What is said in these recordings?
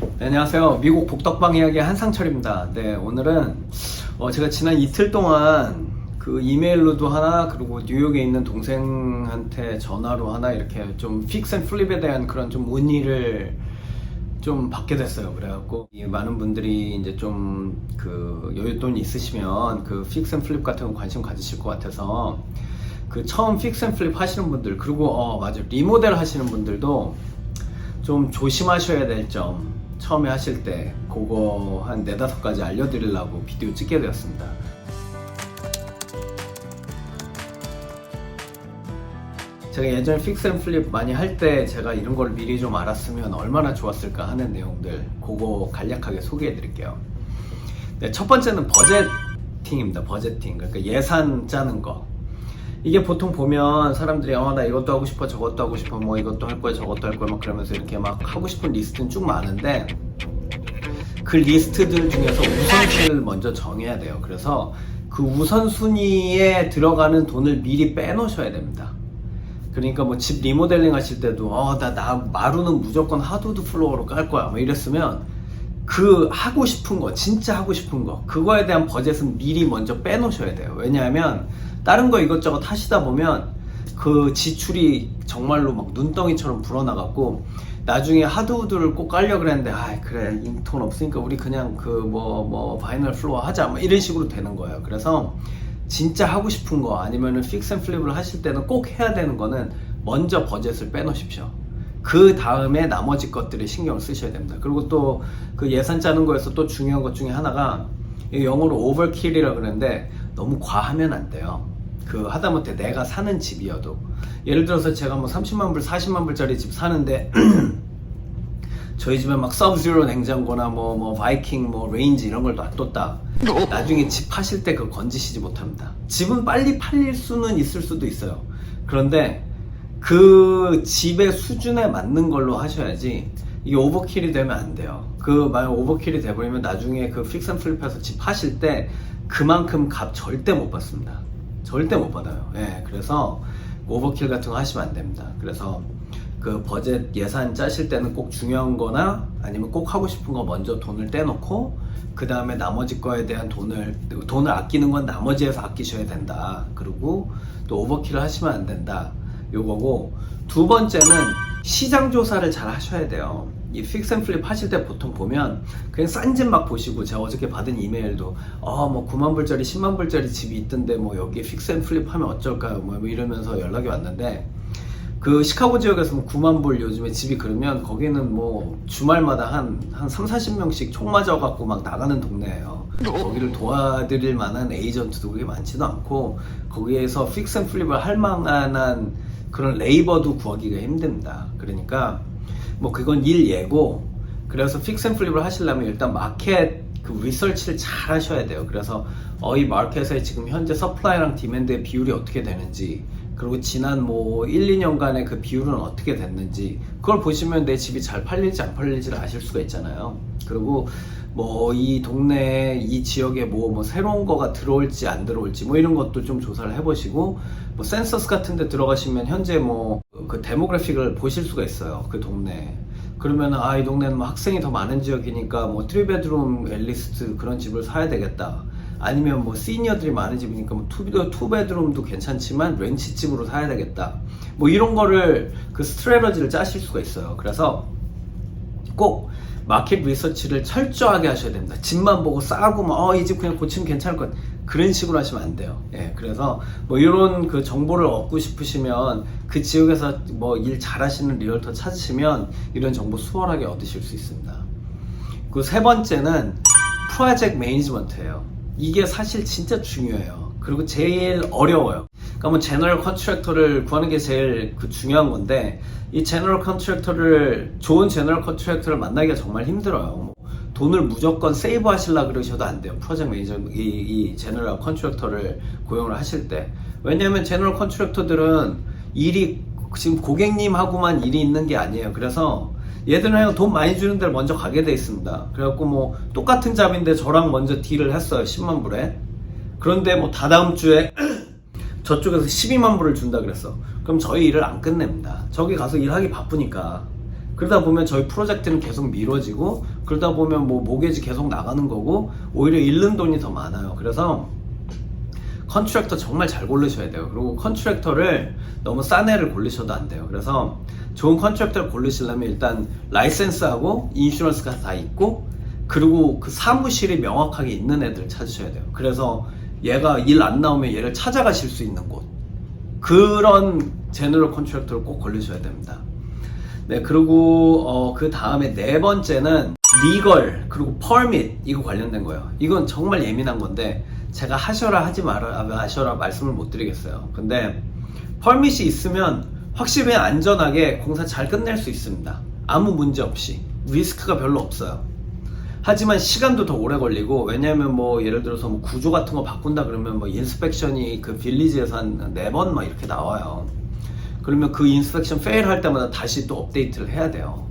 네, 안녕하세요. 미국 복덕방 이야기 한상철입니다. 네, 오늘은 제가 지난 이틀 동안 그 이메일로도 하나, 그리고 뉴욕에 있는 동생한테 전화로 하나, 이렇게 좀 픽스 앤 플립에 대한 그런 좀 문의를 좀 받게 됐어요. 그래갖고 많은 분들이 이제 좀 그 여윳돈이 있으시면 그 픽스 앤 플립 같은 거 관심 가지실 것 같아서, 그 처음 픽스 앤 플립 하시는 분들, 그리고 맞아, 리모델 하시는 분들도 좀 조심하셔야 될 점, 처음에 하실 때 그거 한 4-5가지 알려드리려고 비디오 찍게 되었습니다. 제가 예전에 픽스 앤 플립 많이 할 때 제가 이런 걸 미리 좀 알았으면 얼마나 좋았을까 하는 내용들, 그거 간략하게 소개해 드릴게요. 네, 첫 번째는 버제팅입니다. 버제팅. 그러니까 예산 짜는 거. 이게 보통 보면 사람들이 나 이것도 하고 싶어, 저것도 하고 싶어, 뭐 이것도 할 거야, 저것도 할 거야, 막 그러면서 이렇게 막 하고 싶은 리스트는 쭉 많은데, 그 리스트들 중에서 우선순위를 먼저 정해야 돼요. 그래서 그 우선순위에 들어가는 돈을 미리 빼놓으셔야 됩니다. 그러니까 뭐 집 리모델링 하실 때도 나 마루는 무조건 하드우드 플로어로 깔 거야, 뭐 이랬으면 그 하고 싶은 거, 진짜 하고 싶은 거, 그거에 대한 버젯은 미리 먼저 빼놓으셔야 돼요. 왜냐하면 다른 거 이것저것 하시다 보면 그 지출이 정말로 막 눈덩이처럼 불어나갖고 나중에 하드우드를 꼭 깔려고 그랬는데, 그래, 이 돈 없으니까 우리 그냥 바이널 플로어 하자, 뭐 이런 식으로 되는 거예요. 그래서 진짜 하고 싶은 거, 아니면은 픽스 앤 플립을 하실 때는 꼭 해야 되는 거는 먼저 버젯을 빼놓으십시오. 그 다음에 나머지 것들에 신경을 쓰셔야 됩니다. 그리고 또 그 예산 짜는 거에서 또 중요한 것 중에 하나가, 영어로 오버킬이라고 그러는데, 너무 과하면 안 돼요. 그 하다못해 내가 사는 집이어도, 예를 들어서 제가 뭐 30만 불, 40만 불짜리 집 사는데 저희 집에 막 서브지로 냉장고나 뭐 바이킹, 뭐 레인지 이런 걸 놔뒀다, 나중에 집 파실 때 그걸 건지시지 못합니다. 집은 빨리 팔릴 수는 있을 수도 있어요. 그런데 그 집의 수준에 맞는 걸로 하셔야지, 이게 오버킬이 되면 안 돼요. 만약 오버킬이 돼버리면 나중에 그 픽스 앤 플립해서 집 파실 때 그만큼 값 절대 못 받습니다. 절대 못 받아요. 그래서 오버킬 같은 거 하시면 안 됩니다. 그래서 그 버젯 예산 짜실 때는 꼭 중요한 거나 아니면 꼭 하고 싶은 거 먼저 돈을 떼놓고, 그 다음에 나머지 거에 대한 돈을 아끼는 건 나머지에서 아끼셔야 된다. 그리고 또 오버킬을 하시면 안 된다. 요거고, 두 번째는 시장 조사를 잘 하셔야 돼요. 이 픽스 앤 플립 하실 때 보통 보면 그냥 싼 집 막 보시고, 제가 어저께 받은 이메일도 뭐 9만 불짜리 10만 불짜리 집이 있던데 뭐 여기에 픽스 앤 플립 하면 어쩔까요, 뭐 이러면서 연락이 왔는데, 그 시카고 지역에서 뭐 9만 불 요즘에 집이, 그러면 거기는 뭐 주말마다 한 30-40명씩 총 맞아갖고 막 나가는 동네예요. 거기를 도와드릴 만한 에이전트도 그게 많지도 않고, 거기에서 픽스 앤 플립을 할 만한 그런 레이버도 구하기가 힘듭니다. 그러니까 뭐 그건 일예고, 그래서 픽스 앤 플립을 하시려면 일단 마켓 그 리서치를 잘 하셔야 돼요. 그래서 이 마켓에 지금 현재 서플라이랑 디맨드의 비율이 어떻게 되는지, 그리고 지난 뭐 1-2년간의 그 비율은 어떻게 됐는지, 그걸 보시면 내 집이 잘 팔릴지 안 팔릴지를 아실 수가 있잖아요. 그리고 뭐 이 동네에, 이 지역에 뭐 새로운 거가 들어올지 안 들어올지, 뭐 이런 것도 좀 조사를 해보시고, 뭐 센서스 같은 데 들어가시면 현재 뭐 그 데모그래픽을 보실 수가 있어요. 그 동네. 그러면 이 동네는 뭐 학생이 더 많은 지역이니까 뭐 3베드룸 앨리스트 그런 집을 사야 되겠다. 아니면 뭐 시니어들이 많은 집이니까 뭐 투베드룸도 괜찮지만 렌치집으로 사야 되겠다. 뭐 이런 거를 그 스트래터지를 짜실 수가 있어요. 그래서 꼭 마켓 리서치를 철저하게 하셔야 됩니다. 집만 보고 싸고 이 집 그냥 고치면 괜찮을 것, 그런 식으로 하시면 안 돼요. 그래서 뭐 이런 그 정보를 얻고 싶으시면 그 지역에서 뭐 일 잘하시는 리얼터 찾으시면 이런 정보 수월하게 얻으실 수 있습니다. 그 세 번째는 프로젝트 매니지먼트예요. 이게 사실 진짜 중요해요. 그리고 제일 어려워요. 그러니까 뭐 제너럴 컨트랙터를 구하는 게 제일 중요한 건데, 이 제너럴 컨트랙터를, 좋은 제너럴 컨트랙터를 만나기가 정말 힘들어요. 돈을 무조건 세이브 하시려고 그러셔도 안 돼요. 프로젝트 매니저, 이 제너럴 컨트랙터를 고용을 하실 때. 왜냐면 제너럴 컨트랙터들은 일이 지금 고객님하고만 일이 있는 게 아니에요. 그래서 얘들은 돈 많이 주는 데를 먼저 가게 돼 있습니다. 그래갖고 뭐 똑같은 잡인데 저랑 먼저 딜을 했어요. 10만 불에. 그런데 뭐 다다음 주에 저쪽에서 12만 불을 준다 그랬어. 그럼 저희 일을 안 끝냅니다. 저기 가서 일하기 바쁘니까. 그러다 보면 저희 프로젝트는 계속 미뤄지고, 그러다 보면 뭐 모게지 계속 나가는 거고, 오히려 잃는 돈이 더 많아요. 그래서 컨트랙터 정말 잘 고르셔야 돼요. 그리고 컨트랙터를 너무 싼 애를 고르셔도 안 돼요. 그래서 좋은 컨트랙터를 고르시려면 일단 라이센스하고 인슈런스가 다 있고, 그리고 그 사무실이 명확하게 있는 애들 찾으셔야 돼요. 그래서 얘가 일 안 나오면 얘를 찾아가실 수 있는 곳, 그런 제너럴 컨트랙터를 꼭 고르셔야 됩니다. 네, 그리고 그 다음에 네 번째는 리걸 그리고 퍼밋, 이거 관련된 거예요. 이건 정말 예민한 건데 제가 하셔라 하지 마셔라 말씀을 못 드리겠어요. 근데 퍼밋이 있으면 확실히 안전하게 공사 잘 끝낼 수 있습니다. 아무 문제 없이 리스크가 별로 없어요. 하지만 시간도 더 오래 걸리고, 왜냐면 뭐 예를 들어서 뭐 구조 같은 거 바꾼다 그러면 뭐 인스펙션이 그 빌리지에서 한 4번 막 이렇게 나와요. 그러면 그 인스펙션 페일 할 때마다 다시 또 업데이트를 해야 돼요.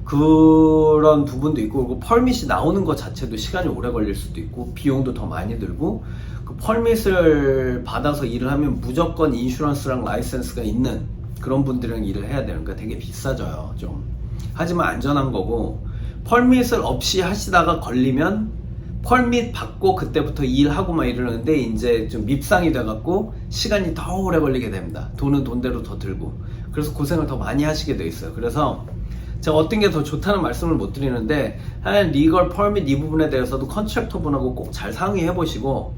그런 부분도 있고, 그리고 펄밋이 나오는 것 자체도 시간이 오래 걸릴 수도 있고 비용도 더 많이 들고, 그 펄밋을 받아서 일을 하면 무조건 인슈런스랑 라이센스가 있는 그런 분들이랑 일을 해야 돼요. 그러니까 되게 비싸져요 좀. 하지만 안전한 거고, 펄밋을 없이 하시다가 걸리면 펄밋 받고 그때부터 일하고 막 이러는데 이제 좀 밉상이 돼갖고 시간이 더 오래 걸리게 됩니다. 돈은 돈대로 더 들고. 그래서 고생을 더 많이 하시게 돼 있어요. 그래서 제가 어떤 게 더 좋다는 말씀을 못 드리는데, 하여간 리걸 펄밋 이 부분에 대해서도 컨트랙터 분하고 꼭 잘 상의해 보시고,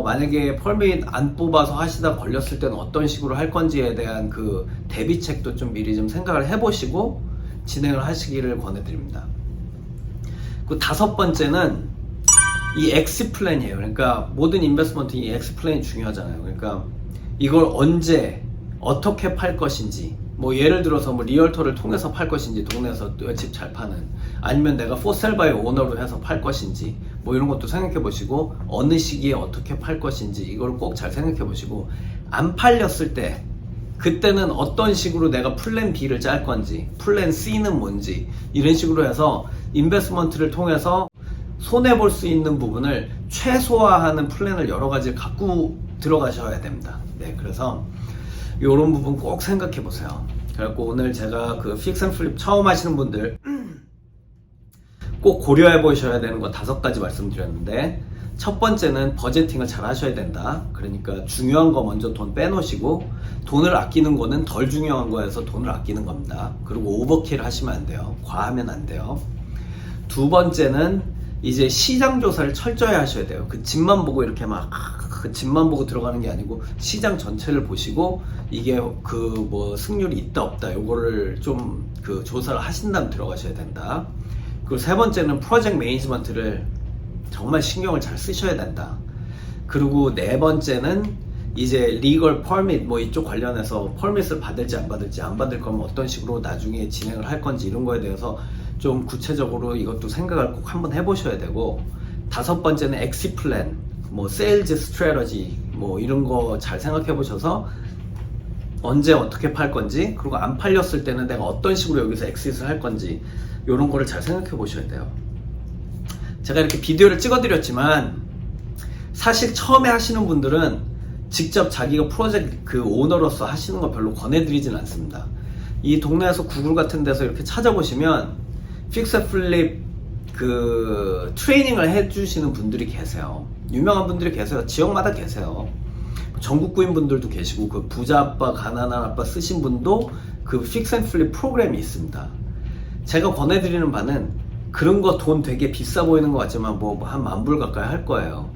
만약에 펄밋 안 뽑아서 하시다 걸렸을 때는 어떤 식으로 할 건지에 대한 그 대비책도 좀 미리 좀 생각을 해 보시고 진행을 하시기를 권해드립니다. 그 다섯 번째는 이 엑시 플랜이에요. 그러니까 모든 인베스트먼트 이 엑시 플랜이 중요하잖아요. 그러니까 이걸 언제 어떻게 팔 것인지, 뭐 예를 들어서 뭐 리얼터를 통해서 팔 것인지, 동네에서 집 잘 파는, 아니면 내가 포셀 바이 오너로 해서 팔 것인지, 뭐 이런 것도 생각해 보시고, 어느 시기에 어떻게 팔 것인지 이걸 꼭 잘 생각해 보시고, 안 팔렸을 때 그때는 어떤 식으로 내가 플랜 B를 짤 건지, 플랜 C는 뭔지, 이런 식으로 해서 인베스트먼트를 통해서 손해볼 수 있는 부분을 최소화하는 플랜을 여러 가지 갖고 들어가셔야 됩니다. 네, 그래서 이런 부분 꼭 생각해 보세요. 그래갖고 오늘 제가 그 픽스 앤 플립 처음 하시는 분들 꼭 고려해 보셔야 되는 거 5가지 말씀드렸는데, 첫 번째는 버제팅을 잘 하셔야 된다. 그러니까 중요한 거 먼저 돈 빼놓으시고, 돈을 아끼는 거는 덜 중요한 거에서 돈을 아끼는 겁니다. 그리고 오버킬 하시면 안 돼요. 과하면 안 돼요. 두 번째는 이제 시장 조사를 철저히 하셔야 돼요. 그 집만 보고 이렇게 막 그 집만 보고 들어가는 게 아니고 시장 전체를 보시고, 이게 그 뭐 승률이 있다 없다 요거를 좀 그 조사를 하신 다음 들어가셔야 된다. 그리고 세 번째는 프로젝트 매니지먼트를 정말 신경을 잘 쓰셔야 된다. 그리고 네 번째는 이제 리걸 퍼밋, 뭐 이쪽 관련해서 퍼밋을 받을지 안 받을지, 안 받을 거면 어떤 식으로 나중에 진행을 할 건지, 이런 거에 대해서 좀 구체적으로 이것도 생각을 꼭 한번 해보셔야 되고, 다섯 번째는 엑시 플랜, 뭐 세일즈 스트래터지, 뭐 이런 거 잘 생각해 보셔서 언제 어떻게 팔 건지, 그리고 안 팔렸을 때는 내가 어떤 식으로 여기서 엑시트를 할 건지, 이런 거를 잘 생각해 보셔야 돼요. 제가 이렇게 비디오를 찍어 드렸지만 사실 처음에 하시는 분들은 직접 자기가 프로젝트 그 오너로서 하시는 거 별로 권해드리진 않습니다. 이 동네에서 구글 같은 데서 이렇게 찾아보시면 픽스 앤 플립 그 트레이닝을 해주시는 분들이 계세요. 유명한 분들이 계세요. 지역마다 계세요. 전국구인 분들도 계시고, 그 부자 아빠, 가난한 아빠 쓰신 분도 그 픽스 앤 플립 프로그램이 있습니다. 제가 권해드리는 바는 그런 거 돈 되게 비싸 보이는 것 같지만 뭐 한 10,000불 가까이 할 거예요.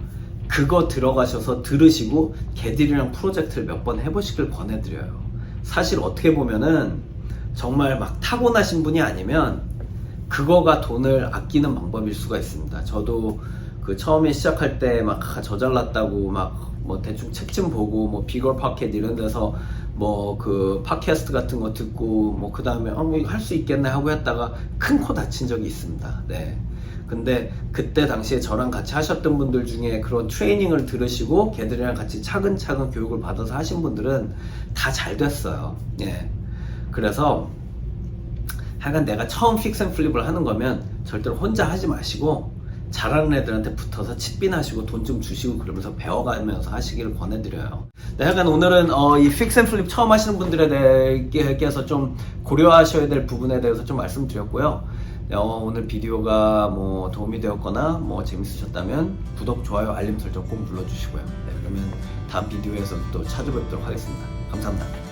그거 들어가셔서 들으시고 걔들이랑 프로젝트를 몇 번 해보시길 권해드려요. 사실 어떻게 보면은 정말 막 타고나신 분이 아니면 그거가 돈을 아끼는 방법일 수가 있습니다. 저도 그 처음에 시작할 때 막 저잘났다고 막 뭐 대충 책 좀 보고 뭐 비걸 팟캐스트 이런 데서 뭐 그 팟캐스트 같은 거 듣고 뭐 그 다음에 뭐 이거 할 수 있겠네 하고 했다가 큰 코 다친 적이 있습니다. 네. 근데 그때 당시에 저랑 같이 하셨던 분들 중에 그런 트레이닝을 들으시고 걔들이랑 같이 차근차근 교육을 받아서 하신 분들은 다 잘 됐어요. 예. 그래서 하여간 내가 처음 픽스 앤 플립을 하는 거면 절대로 혼자 하지 마시고 잘하는 애들한테 붙어서 칩빈하시고 돈 좀 주시고 그러면서 배워가면서 하시기를 권해드려요. 네, 하여간 오늘은 이 픽스 앤 플립 처음 하시는 분들에 대해서 좀 고려하셔야 될 부분에 대해서 좀 말씀드렸고요. 오늘 비디오가 뭐 도움이 되었거나 뭐 재밌으셨다면 구독, 좋아요, 알림 설정 꼭 눌러주시고요. 네, 그러면 다음 비디오에서 또 찾아뵙도록 하겠습니다. 감사합니다.